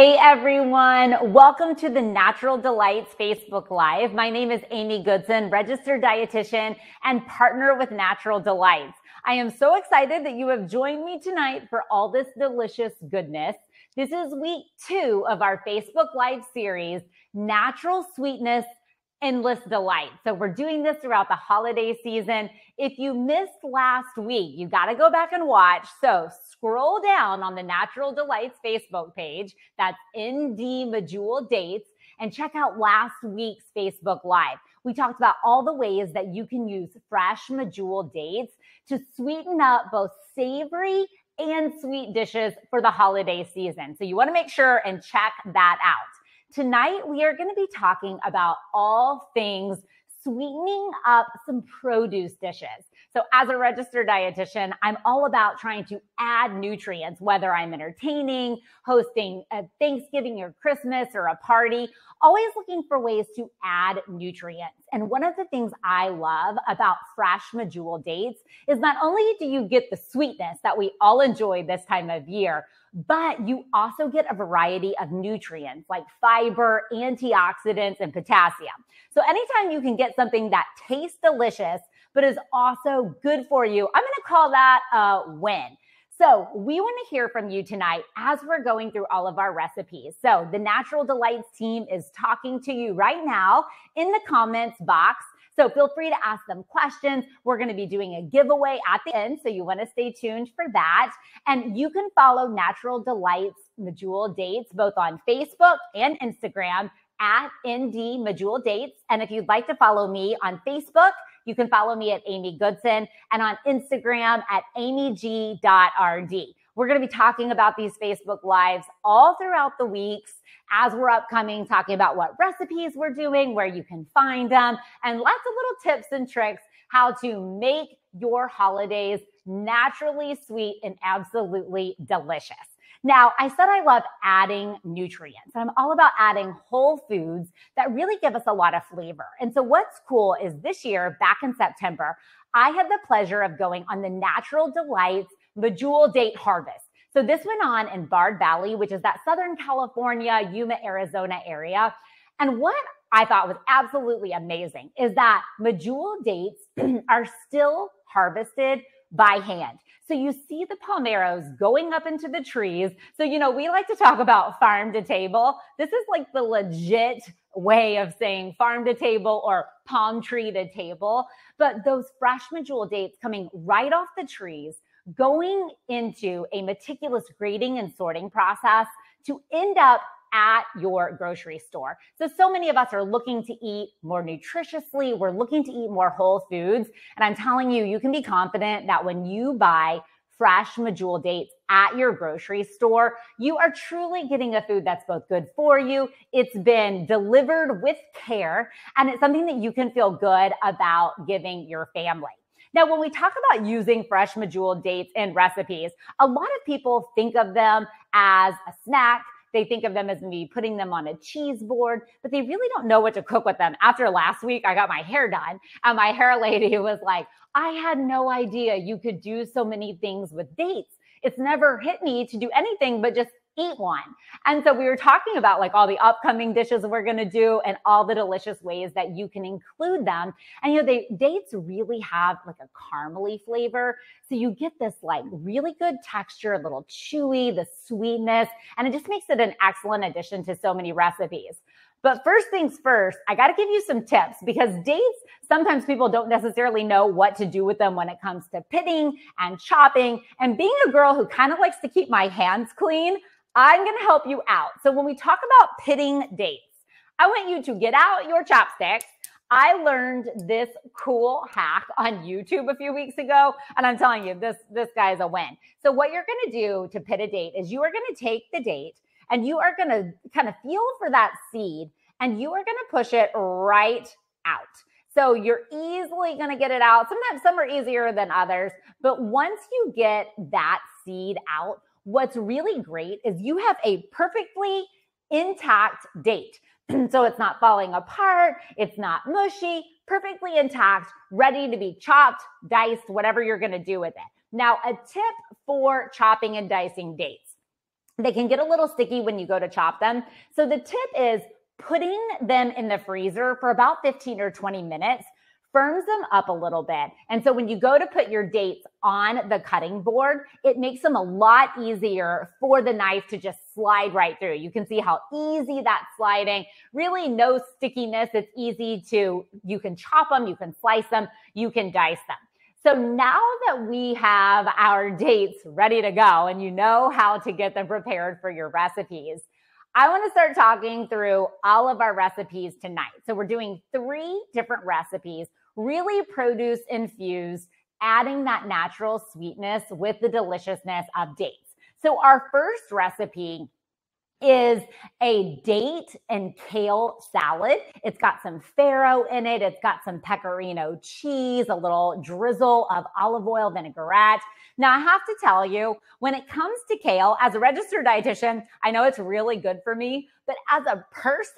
Hey everyone, welcome to the Natural Delights Facebook Live. My name is Amy Goodson, registered dietitian and partner with Natural Delights. I am so excited that you have joined me tonight for all this delicious goodness. This is week 2 of our Facebook Live series, Natural Sweetness, Endless Delight. So we're doing this throughout the holiday season. If you missed last week, you got to go back and watch. So scroll down on the Natural Delights Facebook page. That's ND Medjool Dates, and check out last week's Facebook Live. We talked about all the ways that you can use fresh Medjool dates to sweeten up both savory and sweet dishes for the holiday season. So you want to make sure and check that out. Tonight, we are going to be talking about all things sweetening up some produce dishes. So as a registered dietitian, I'm all about trying to add nutrients, whether I'm entertaining, hosting a Thanksgiving or Christmas or a party, always looking for ways to add nutrients. And one of the things I love about fresh Medjool dates is not only do you get the sweetness that we all enjoy this time of year, but you also get a variety of nutrients like fiber, antioxidants, and potassium. So anytime you can get something that tastes delicious, but is also good for you, I'm going to call that a win. So we want to hear from you tonight as we're going through all of our recipes. So the Natural Delights team is talking to you right now in the comments box. So feel free to ask them questions. We're going to be doing a giveaway at the end, so you want to stay tuned for that. And you can follow Natural Delights Medjool Dates both on Facebook and Instagram at ND Medjool Dates. And if you'd like to follow me on Facebook, you can follow me at Amy Goodson, and on Instagram at amyg.rd. We're going to be talking about these Facebook Lives all throughout the weeks as we're upcoming, talking about what recipes we're doing, where you can find them, and lots of little tips and tricks how to make your holidays naturally sweet and absolutely delicious. Now, I said I love adding nutrients. I'm all about adding whole foods that really give us a lot of flavor. And so what's cool is this year, back in September, I had the pleasure of going on the Natural Delights Medjool Date Harvest. So this went on in Bard Valley, which is that Southern California, Yuma, Arizona area. And what I thought was absolutely amazing is that Medjool dates are still harvested by hand. So you see the palmeros going up into the trees. So, we like to talk about farm to table. This is like the legit way of saying farm to table or palm tree to table. But those fresh Medjool dates coming right off the trees, going into a meticulous grading and sorting process to end up at your grocery store. So many of us are looking to eat more nutritiously. We're looking to eat more whole foods. And I'm telling you, you can be confident that when you buy fresh Medjool dates at your grocery store, you are truly getting a food that's both good for you. It's been delivered with care, and it's something that you can feel good about giving your family. Now, when we talk about using fresh Medjool dates in recipes, a lot of people think of them as a snack. They think of them as maybe putting them on a cheese board, but they really don't know what to cook with them. After last week, I got my hair done, and my hair lady was like, I had no idea you could do so many things with dates. It's never hit me to do anything but just eat one. And so we were talking about like all the upcoming dishes we're going to do and all the delicious ways that you can include them. And dates really have like a caramely flavor. So you get this like really good texture, a little chewy, the sweetness, and it just makes it an excellent addition to so many recipes. But first things first, I got to give you some tips because dates, sometimes people don't necessarily know what to do with them when it comes to pitting and chopping. And being a girl who kind of likes to keep my hands clean, I'm going to help you out. So when we talk about pitting dates, I want you to get out your chopsticks. I learned this cool hack on YouTube a few weeks ago, and I'm telling you, this guy is a win. So what you're going to do to pit a date is you are going to take the date and you are going to kind of feel for that seed and you are going to push it right out. So you're easily going to get it out. Sometimes some are easier than others, but once you get that seed out, what's really great is you have a perfectly intact date. So it's not falling apart. It's not mushy, perfectly intact, ready to be chopped, diced, whatever you're going to do with it. Now, a tip for chopping and dicing dates. They can get a little sticky when you go to chop them. So the tip is putting them in the freezer for about 15 or 20 minutes firms them up a little bit. And so when you go to put your dates on the cutting board, it makes them a lot easier for the knife to just slide right through. You can see how easy that's sliding. Really no stickiness. It's easy to, you can chop them, you can slice them, you can dice them. So now that we have our dates ready to go and you know how to get them prepared for your recipes, I want to start talking through all of our recipes tonight. So we're doing 3 different recipes, really produce infused, adding that natural sweetness with the deliciousness of dates. So our first recipe is a date and kale salad. It's got some farro in it. It's got some pecorino cheese, a little drizzle of olive oil vinaigrette. Now, I have to tell you, when it comes to kale, as a registered dietitian, I know it's really good for me, but as a person,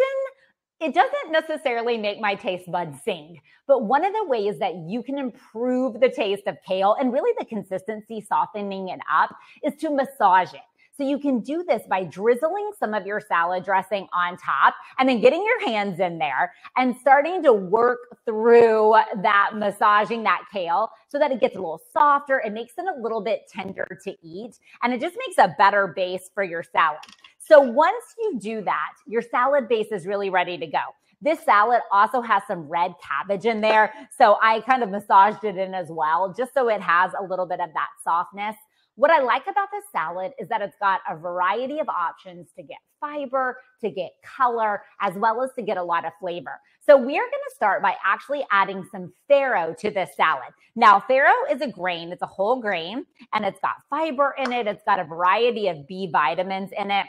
it doesn't necessarily make my taste buds sing. But one of the ways that you can improve the taste of kale and really the consistency, softening it up, is to massage it. So you can do this by drizzling some of your salad dressing on top and then getting your hands in there and starting to work through that, massaging that kale so that it gets a little softer. It makes it a little bit tender to eat, and it just makes a better base for your salad. So once you do that, your salad base is really ready to go. This salad also has some red cabbage in there, so I kind of massaged it in as well, just so it has a little bit of that softness. What I like about this salad is that it's got a variety of options to get fiber, to get color, as well as to get a lot of flavor. So we're going to start by actually adding some farro to this salad. Now, farro is a grain. It's a whole grain, and it's got fiber in it. It's got a variety of B vitamins in it.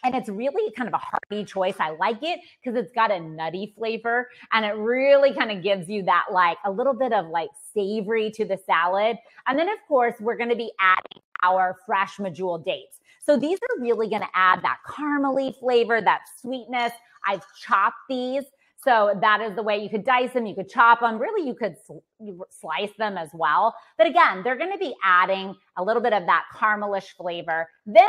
And it's really kind of a hearty choice. I like it because it's got a nutty flavor, and it really kind of gives you that like a little bit of like savory to the salad. And then of course, we're going to be adding our fresh Medjool dates. So these are really going to add that caramely flavor, that sweetness. I've chopped these. So that is the way you could dice them. You could chop them. Really, you could slice them as well. But again, they're going to be adding a little bit of that caramelish flavor. Then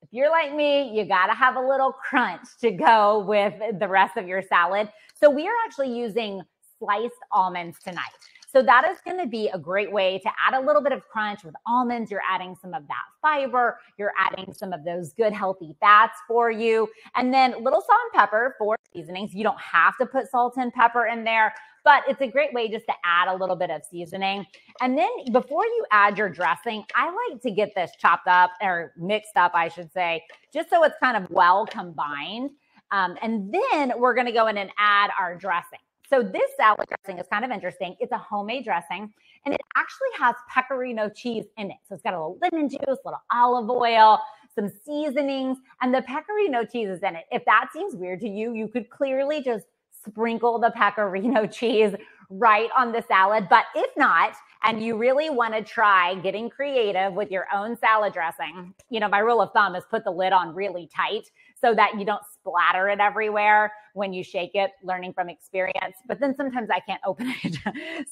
if you're like me, you got to have a little crunch to go with the rest of your salad. So we are actually using sliced almonds tonight. So that is going to be a great way to add a little bit of crunch with almonds. You're adding some of that fiber. You're adding some of those good healthy fats for you. And then a little salt and pepper for seasonings. You don't have to put salt and pepper in there, but it's a great way just to add a little bit of seasoning. And then before you add your dressing, I like to get this chopped up or mixed up, I should say, just so it's kind of well combined. And then we're going to go in and add our dressing. So this salad dressing is kind of interesting. It's a homemade dressing, and it actually has pecorino cheese in it. So it's got a little lemon juice, a little olive oil, some seasonings, and the pecorino cheese is in it. If that seems weird to you, you could clearly just sprinkle the pecorino cheese right on the salad. But if not, and you really want to try getting creative with your own salad dressing, you know, my rule of thumb is put the lid on really tight so that you don't splatter it everywhere when you shake it, learning from experience. But then sometimes I can't open it.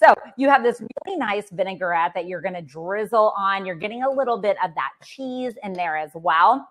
So you have this really nice vinaigrette that you're going to drizzle on. You're getting a little bit of that cheese in there as well.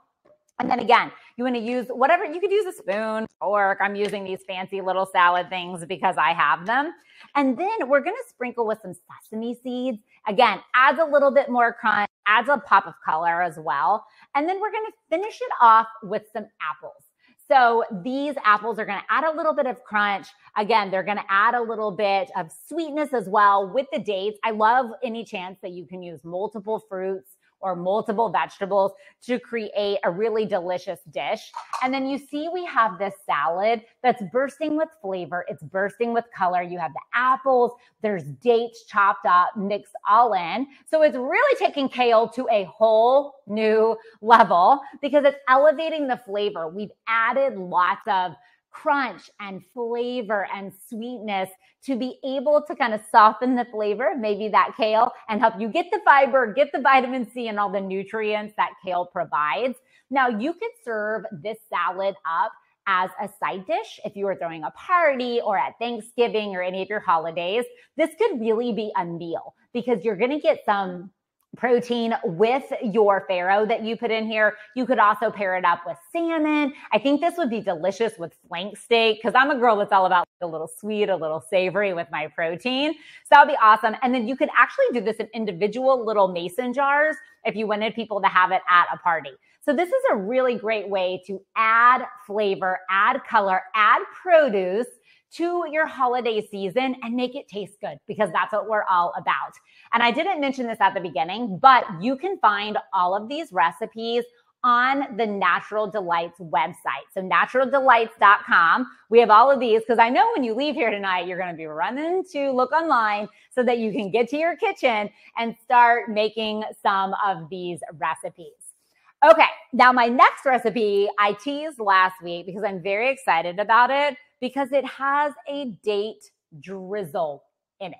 And then again, you want to use whatever, you could use a spoon, fork. I'm using these fancy little salad things because I have them. And then we're going to sprinkle with some sesame seeds. Again, adds a little bit more crunch, adds a pop of color as well. And then we're going to finish it off with some apples. So these apples are going to add a little bit of crunch. Again, they're going to add a little bit of sweetness as well with the dates. I love any chance that you can use multiple fruits or multiple vegetables to create a really delicious dish. And then you see we have this salad that's bursting with flavor. It's bursting with color. You have the apples, there's dates chopped up, mixed all in. So it's really taking kale to a whole new level because it's elevating the flavor. We've added lots of crunch and flavor and sweetness to be able to kind of soften the flavor of maybe that kale and help you get the fiber, get the vitamin C and all the nutrients that kale provides. Now you could serve this salad up as a side dish if you were throwing a party or at Thanksgiving or any of your holidays. This could really be a meal because you're going to get some protein with your farro that you put in here. You could also pair it up with salmon. I think this would be delicious with flank steak because I'm a girl that's all about a little sweet, a little savory with my protein. So that would be awesome. And then you could actually do this in individual little mason jars if you wanted people to have it at a party. So this is a really great way to add flavor, add color, add produce to your holiday season and make it taste good because that's what we're all about. And I didn't mention this at the beginning, but you can find all of these recipes on the Natural Delights website. So naturaldelights.com. We have all of these because I know when you leave here tonight, you're going to be running to look online so that you can get to your kitchen and start making some of these recipes. Okay, now my next recipe I teased last week because I'm very excited about it because it has a date drizzle in it.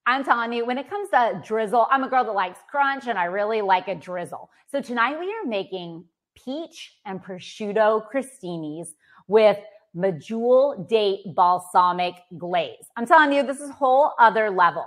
I'm telling you, when it comes to drizzle, I'm a girl that likes crunch and I really like a drizzle. So tonight we are making peach and prosciutto crostinis with Medjool date balsamic glaze. I'm telling you, this is a whole other level.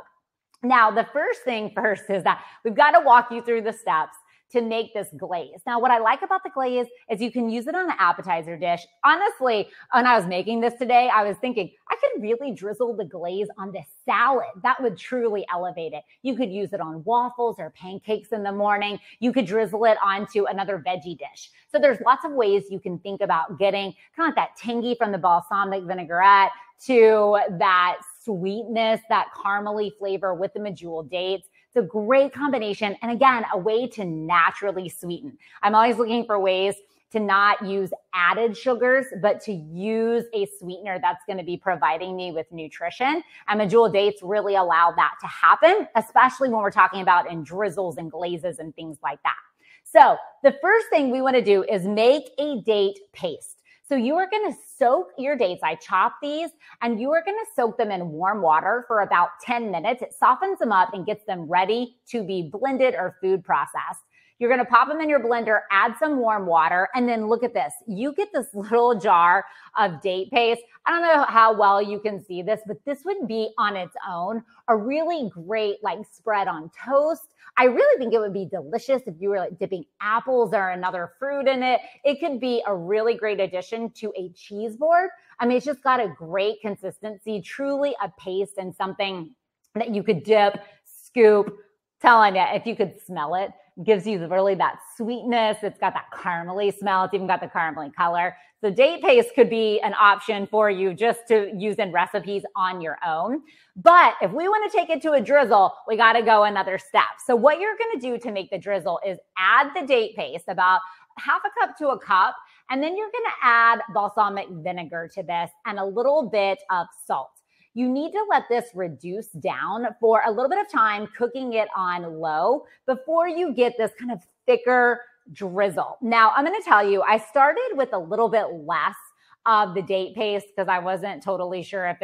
Now, the first thing first is that we've got to walk you through the steps to make this glaze. Now, what I like about the glaze is you can use it on an appetizer dish. Honestly, when I was making this today, I was thinking I could really drizzle the glaze on this salad. That would truly elevate it. You could use it on waffles or pancakes in the morning. You could drizzle it onto another veggie dish. So there's lots of ways you can think about getting kind of like that tangy from the balsamic vinaigrette to that sweetness, that caramely flavor with the Medjool dates. It's a great combination. And again, a way to naturally sweeten. I'm always looking for ways to not use added sugars, but to use a sweetener that's going to be providing me with nutrition. And Medjool dates really allow that to happen, especially when we're talking about in drizzles and glazes and things like that. So the first thing we want to do is make a date paste. So you are going to soak your dates. I chop these and you are going to soak them in warm water for about 10 minutes. It softens them up and gets them ready to be blended or food processed. You're going to pop them in your blender, add some warm water, and then look at this. You get this little jar of date paste. I don't know how well you can see this, but this would be on its own a really great like spread on toast. I really think it would be delicious if you were like dipping apples or another fruit in it. It could be a really great addition to a cheese board. I mean, it's just got a great consistency, truly a paste and something that you could dip, scoop. Telling you, if you could smell it, gives you really that sweetness. It's got that caramely smell. It's even got the caramely color. So date paste could be an option for you just to use in recipes on your own. But if we want to take it to a drizzle, we got to go another step. So what you're going to do to make the drizzle is add the date paste, about half a cup to a cup, and then you're going to add balsamic vinegar to this and a little bit of salt. You need to let this reduce down for a little bit of time, cooking it on low before you get this kind of thicker drizzle. Now, I'm going to tell you, I started with a little bit less of the date paste because I wasn't totally sure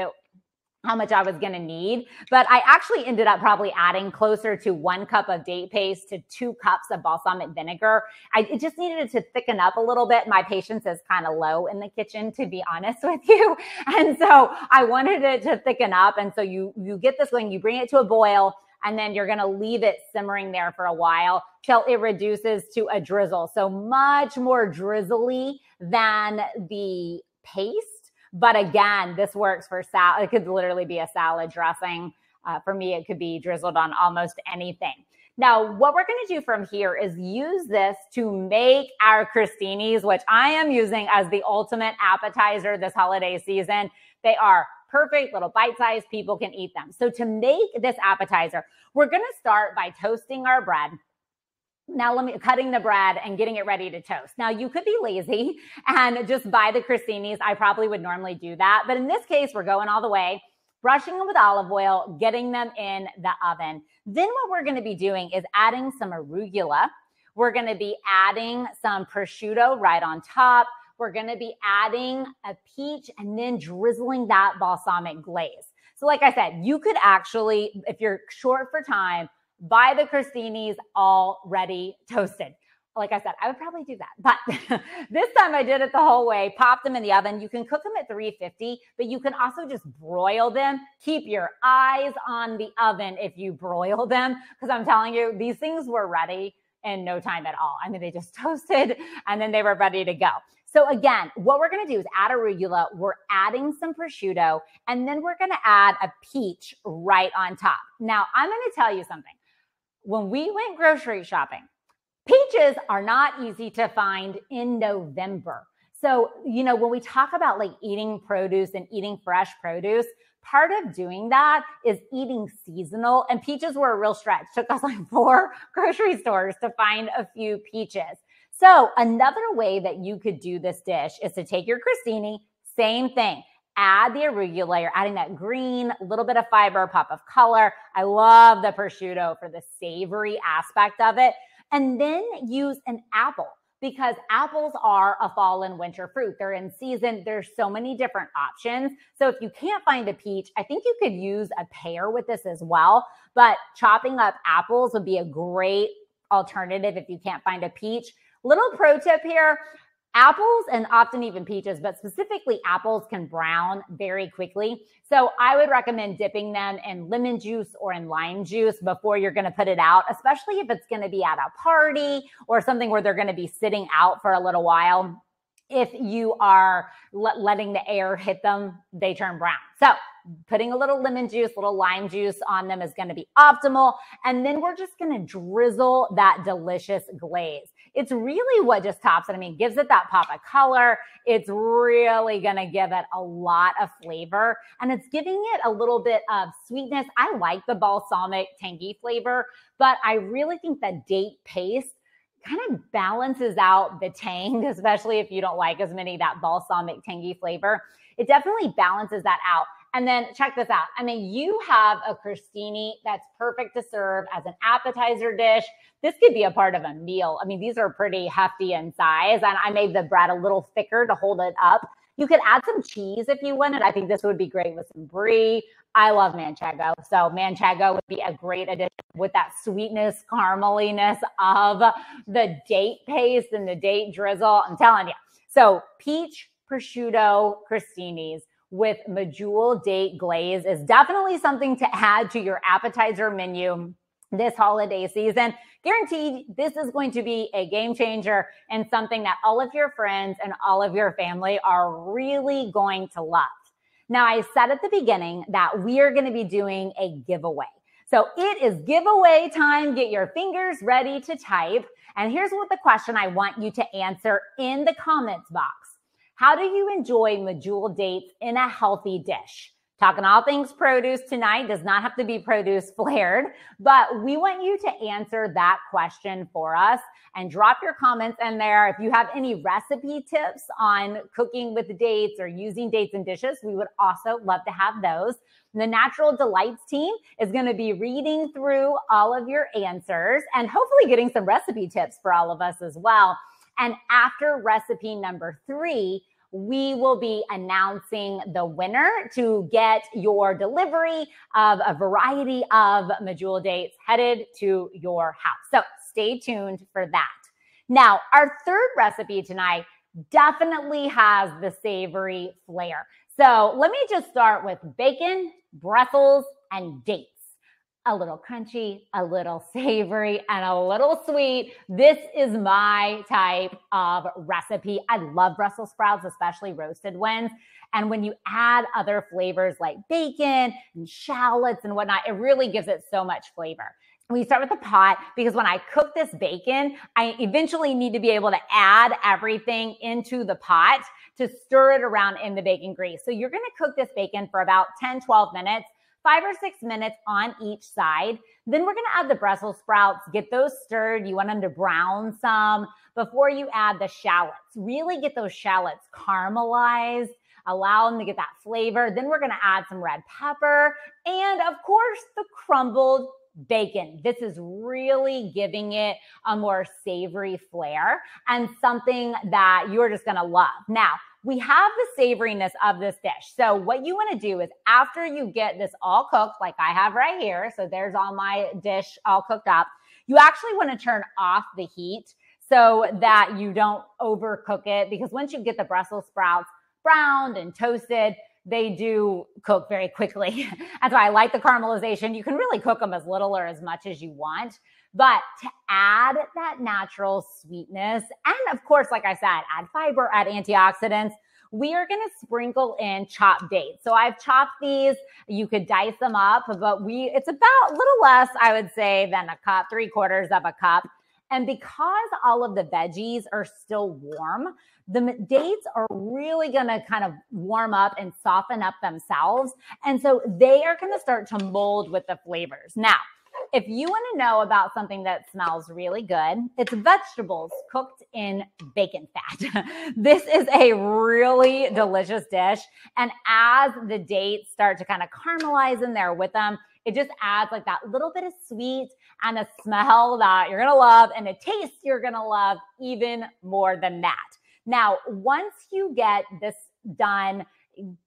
how much I was going to need, but I actually ended up probably adding closer to 1 cup of date paste to 2 cups of balsamic vinegar. It just needed it to thicken up a little bit. My patience is kind of low in the kitchen, to be honest with you. And so I wanted it to thicken up. And so you get this going, you bring it to a boil, and then you're going to leave it simmering there for a while till it reduces to a drizzle. So much more drizzly than the paste. But again, this works for salad. It could literally be a salad dressing. For me, it could be drizzled on almost anything. Now, what we're going to do from here is use this to make our crostinis, which I am using as the ultimate appetizer this holiday season. They are perfect, little bite-sized. People can eat them. So to make this appetizer, we're going to start by toasting our bread. Now cutting the bread and getting it ready to toast. Now you could be lazy and just buy the crostinis. I probably would normally do that. But in this case, we're going all the way, brushing them with olive oil, getting them in the oven. Then what we're going to be doing is adding some arugula. We're going to be adding some prosciutto right on top. We're going to be adding a peach and then drizzling that balsamic glaze. So like I said, you could actually, if you're short for time, buy the crostinis already toasted. like I said, I would probably do that. But this time I did it the whole way, popped them in the oven. You can cook them at 350, but you can also just broil them. Keep your eyes on the oven if you broil them, because I'm telling you, these things were ready in no time at all. I mean, they just toasted and then they were ready to go. So again, what we're going to do is add arugula. We're adding some prosciutto, and then we're going to add a peach right on top. Now, I'm going to tell you something. When we went grocery shopping, peaches are not easy to find in November. So, when we talk about like eating produce and eating fresh produce, part of doing that is eating seasonal, and peaches were a real stretch. Took us like 4 grocery stores to find a few peaches. So another way that you could do this dish is to take your crostini, same thing. Add the arugula. You're adding that green, a little bit of fiber, pop of color. I love the prosciutto for the savory aspect of it. And then use an apple, because apples are a fall and winter fruit. They're in season. There's so many different options. So if you can't find a peach, I think you could use a pear with this as well. But chopping up apples would be a great alternative if you can't find a peach. Little pro tip here. Apples, and often even peaches, but specifically apples, can brown very quickly. So I would recommend dipping them in lemon juice or in lime juice before you're going to put it out, especially if it's going to be at a party or something where they're going to be sitting out for a little while. If you are letting the air hit them, they turn brown. So putting a little lemon juice, little lime juice on them is going to be optimal. And then we're just going to drizzle that delicious glaze. It's really what just tops it. I mean, gives it that pop of color. It's really going to give it a lot of flavor, and it's giving it a little bit of sweetness. I like the balsamic tangy flavor, but I really think that date paste kind of balances out the tang, especially if you don't like as many that balsamic tangy flavor. It definitely balances that out. And then check this out. I mean, you have a crostini that's perfect to serve as an appetizer dish. This could be a part of a meal. I mean, these are pretty hefty in size, and I made the bread a little thicker to hold it up. You could add some cheese if you wanted. I think this would be great with some brie. I love manchego. So manchego would be a great addition with that sweetness, carameliness of the date paste and the date drizzle. I'm telling you. So peach, prosciutto, crostinis with Medjool date glaze is definitely something to add to your appetizer menu this holiday season. Guaranteed, this is going to be a game changer and something that all of your friends and all of your family are really going to love. Now, I said at the beginning that we are going to be doing a giveaway. So it is giveaway time. Get your fingers ready to type. And here's what the question I want you to answer in the comments box. How do you enjoy Medjool dates in a healthy dish? Talking all things produce tonight. Does not have to be produce flared, but we want you to answer that question for us and drop your comments in there. If you have any recipe tips on cooking with dates or using dates in dishes, we would also love to have those. The Natural Delights team is going to be reading through all of your answers and hopefully getting some recipe tips for all of us as well. And after recipe number 3, we will be announcing the winner to get your delivery of a variety of Medjool dates headed to your house. So stay tuned for that. Now, our third recipe tonight definitely has the savory flair. So let me just start with bacon, Brussels, and dates. A little crunchy, a little savory, and a little sweet. This is my type of recipe. I love Brussels sprouts, especially roasted ones. And when you add other flavors like bacon and shallots and whatnot, it really gives it so much flavor. We start with the pot because when I cook this bacon, I eventually need to be able to add everything into the pot to stir it around in the bacon grease. So you're going to cook this bacon for about 10, 12 minutes. 5 or 6 minutes on each side. Then we're going to add the Brussels sprouts, get those stirred. You want them to brown some before you add the shallots. Really get those shallots caramelized, allow them to get that flavor. Then we're going to add some red pepper and, of course, the crumbled bacon. This is really giving it a more savory flair and something that you're just going to love. Now, we have the savoriness of this dish. So what you want to do is after you get this all cooked, like I have right here, so there's all my dish all cooked up, you actually want to turn off the heat. so that you don't overcook it, because once you get the Brussels sprouts browned and toasted, they do cook very quickly. That's why I like the caramelization. You can really cook them as little or as much as you want. But to add that natural sweetness, and of course, like I said, add fiber, add antioxidants, we are going to sprinkle in chopped dates. So I've chopped these. You could dice them up, but it's about a little less, I would say, than a cup, 3/4 of a cup. And because all of the veggies are still warm, the dates are really going to kind of warm up and soften up themselves. And so they are going to start to mold with the flavors. Now, if you want to know about something that smells really good, it's vegetables cooked in bacon fat. This is a really delicious dish. And as the dates start to kind of caramelize in there with them, it just adds like that little bit of sweet and a smell that you're going to love, and a taste you're going to love even more than that. Now, once you get this done,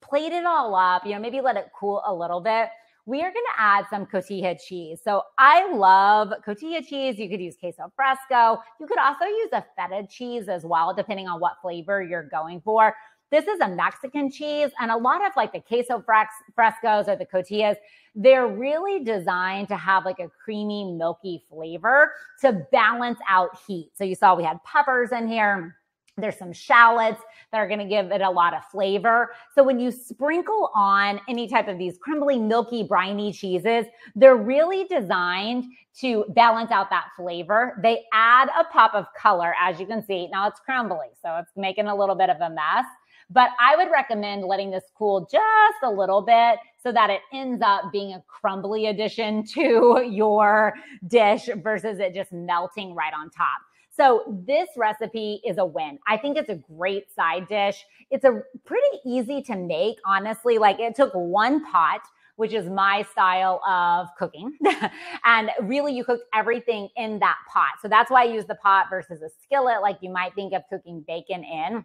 plate it all up, maybe let it cool a little bit. We are going to add some cotija cheese. So I love cotija cheese. You could use queso fresco. You could also use a feta cheese as well, depending on what flavor you're going for. This is a Mexican cheese, and a lot of like the queso frescos or the cotijas, they're really designed to have like a creamy, milky flavor to balance out heat. So you saw we had peppers in here. There's some shallots that are going to give it a lot of flavor. So when you sprinkle on any type of these crumbly, milky, briny cheeses, they're really designed to balance out that flavor. They add a pop of color, as you can see. Now it's crumbly, so it's making a little bit of a mess. But I would recommend letting this cool just a little bit so that it ends up being a crumbly addition to your dish versus it just melting right on top. So this recipe is a win. I think it's a great side dish. It's a pretty easy to make, honestly. Like, it took one pot, which is my style of cooking. And really you cooked everything in that pot. So that's why I use the pot versus a skillet, like you might think of cooking bacon in.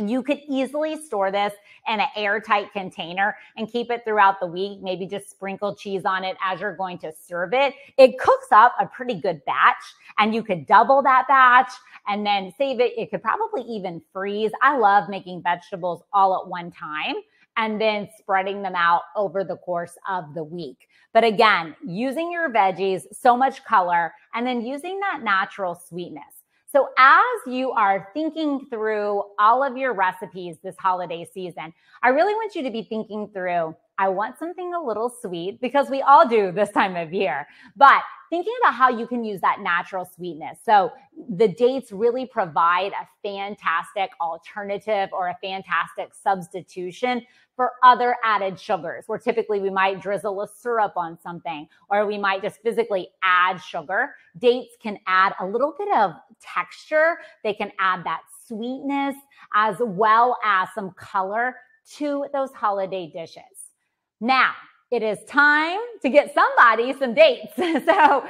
You could easily store this in an airtight container and keep it throughout the week. Maybe just sprinkle cheese on it as you're going to serve it. It cooks up a pretty good batch, and you could double that batch and then save it. It could probably even freeze. I love making vegetables all at one time and then spreading them out over the course of the week. But again, using your veggies, so much color, and then using that natural sweetness. So as you are thinking through all of your recipes this holiday season, I really want you to be thinking through, I want something a little sweet, because we all do this time of year, but thinking about how you can use that natural sweetness. So the dates really provide a fantastic alternative or a fantastic substitution for other added sugars, where typically we might drizzle a syrup on something, or we might just physically add sugar. Dates can add a little bit of texture. They can add that sweetness as well as some color to those holiday dishes. Now, it is time to get somebody some dates. So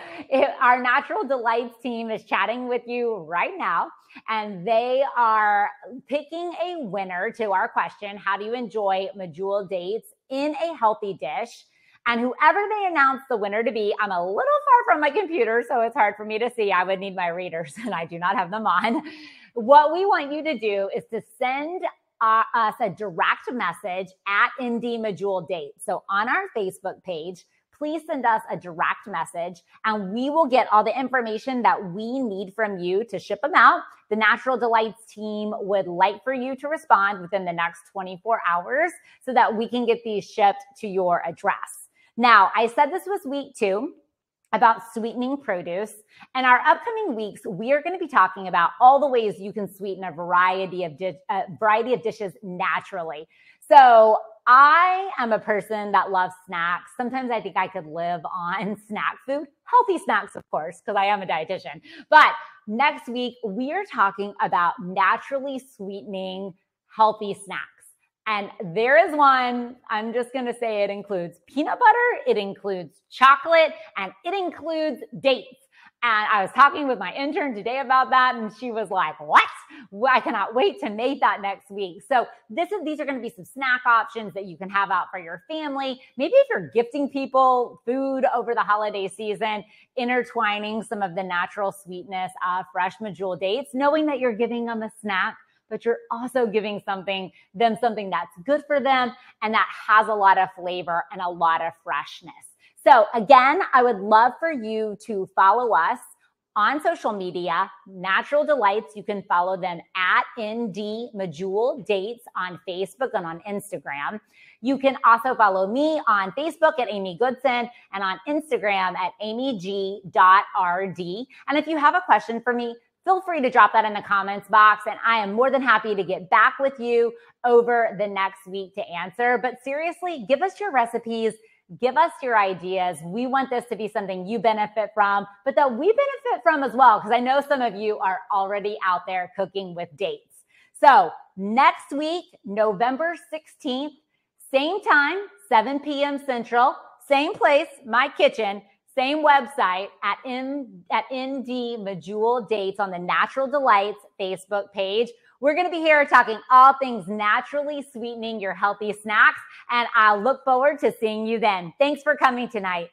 our Natural Delights team is chatting with you right now, and they are picking a winner to our question, how do you enjoy Medjool dates in a healthy dish? And whoever they announce the winner to be, I'm a little far from my computer, so it's hard for me to see. I would need my readers, and I do not have them on. What we want you to do is to send us a direct message at MD Medjool Dates. So on our Facebook page, please send us a direct message, and we will get all the information that we need from you to ship them out. The Natural Delights team would like for you to respond within the next 24 hours so that we can get these shipped to your address. Now, I said this was week 2 about sweetening produce. And our upcoming weeks, we are going to be talking about all the ways you can sweeten a variety of dishes naturally. So I am a person that loves snacks. Sometimes I think I could live on snack food, healthy snacks, of course, because I am a dietitian. But next week, we are talking about naturally sweetening healthy snacks. And there is one, I'm just going to say it includes peanut butter, it includes chocolate, and it includes dates. And I was talking with my intern today about that, and she was like, what? Well, I cannot wait to make that next week. So these are going to be some snack options that you can have out for your family. Maybe if you're gifting people food over the holiday season, intertwining some of the natural sweetness of fresh Medjool dates, knowing that you're giving them a snack, but you're also giving something that's good for them and that has a lot of flavor and a lot of freshness. So again, I would love for you to follow us on social media, Natural Delights. You can follow them at ND Medjool Dates on Facebook and on Instagram. You can also follow me on Facebook at Amy Goodson and on Instagram at amyg.rd. And if you have a question for me, feel free to drop that in the comments box, and I am more than happy to get back with you over the next week to answer. But seriously, give us your recipes. Give us your ideas. We want this to be something you benefit from, but that we benefit from as well, because I know some of you are already out there cooking with dates. So next week, November 16th, same time, 7 p.m. Central, same place, my kitchen, same website at ND Medjool Dates on the Natural Delights Facebook page. We're going to be here talking all things naturally sweetening your healthy snacks, and I'll look forward to seeing you then. Thanks for coming tonight.